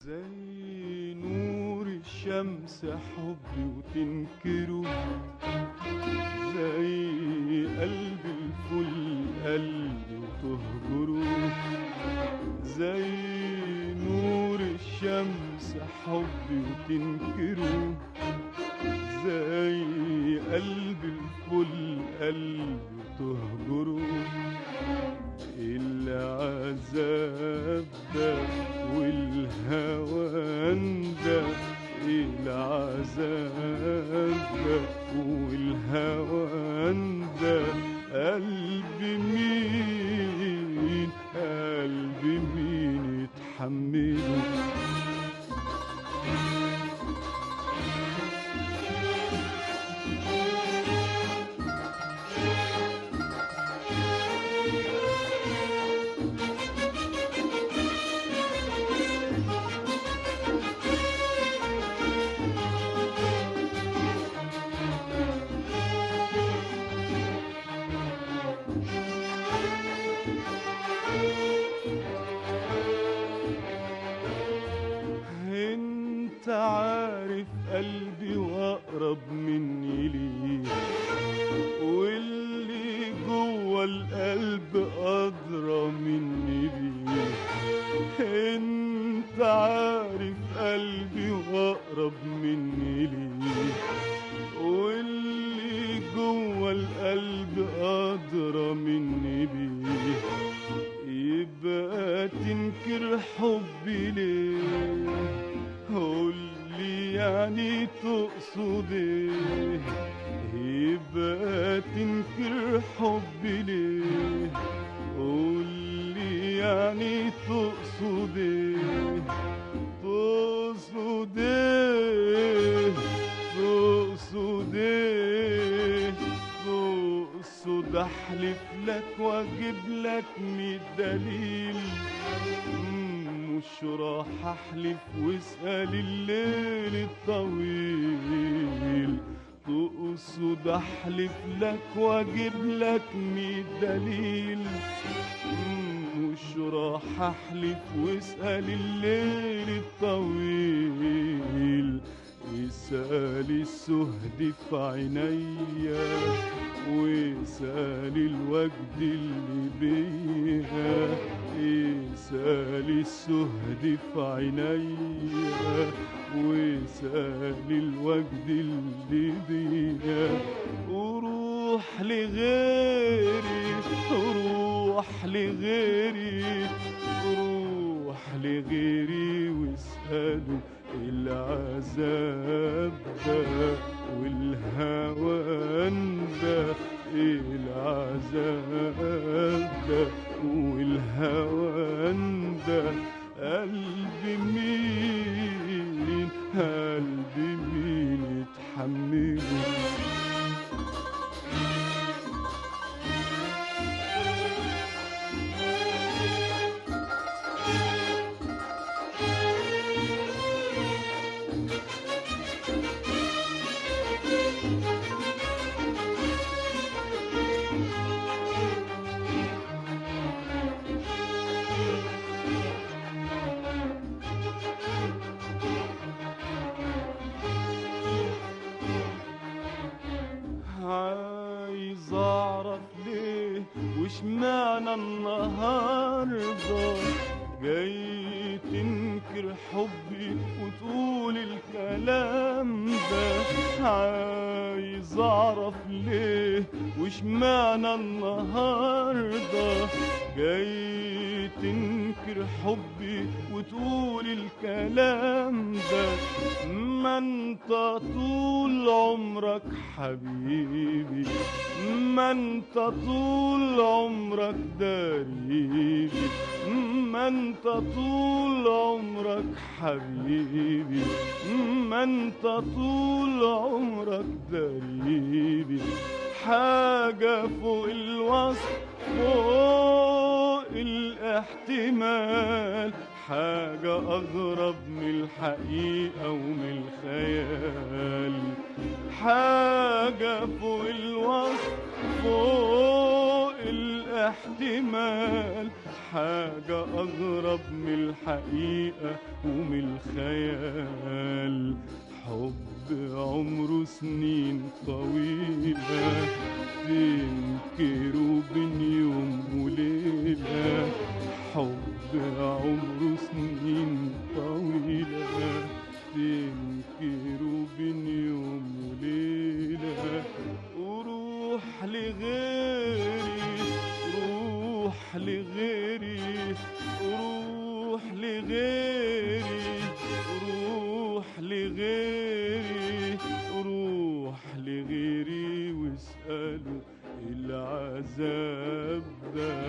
زي نور الشمس حبي وتنكره، زي قلب الفل قلبي وتهجره. زي نور الشمس حبي وتنكره، زي قلب الفل قلبي وتهجره. العذاب ده والهوان ده، العذاب ده والهوان ده، قلبي مين قلبي مين يتحمله؟ انت عارف قلبي واقرب مني ليه، واللي جوه القلب ادرى مني بيه. انت عارف قلبي واقرب مني ليه، واللي جوه القلب ادرى مني بيه. يبقى تنكر حبي ليه؟ قولي يعني تقصد ايه؟ يبقى تنكر حبي ليه؟ قولي يعني تقصد ايه؟ تقصد ايه؟ تقصد ايه؟ تقصد احلف لك واجيب لك 100 دليل؟ مش راح احلف واسأل الليل الطويل. تقصد احلف لك واجيب لك 100 دليل؟ مش راح احلف واسأل الليل الطويل. اسأل السهد في عينيا، واسأل الوجد اللي بيها. اسأل السهد في عينيا، واسأل الوجد اللي بيها. وروح لغيري، روح لغيري، روح لغيري واسأله العذاب ده والهوان ده، العذاب ده والهوان ده، قلبي مين قلبي مين يتحمله؟ عايز اعرف ليه واشمعنى النهارده جاي تنكر حبي وتقول الكلام ده. عايز اعرف ليه واشمعنى النهارده جاي تنكر حبي وتقول الكلام ده. ما انت طول عمرك حبيبي، ما انت طول عمرك دريبي، ما انت طول عمرك حبيبي، ما انت طول عمرك دريبي. حاجة فوق الوصف، فوق الاحتمال، حاجة أغرب من الحقيقة ومن الخيال. حاجة فوق الوصف، فوق ولا احتمال، حاجة أغرب من الحقيقة ومن الخيال. حب عمره سنين طويلة تنكره بين يوم وليلة، حب عمره سنين طويلة تنكره بين يوم وليلة. وروح لغيري، روح لغيري، روح لغيري، روح لغيري، روح لغيري واسأله العذاب ده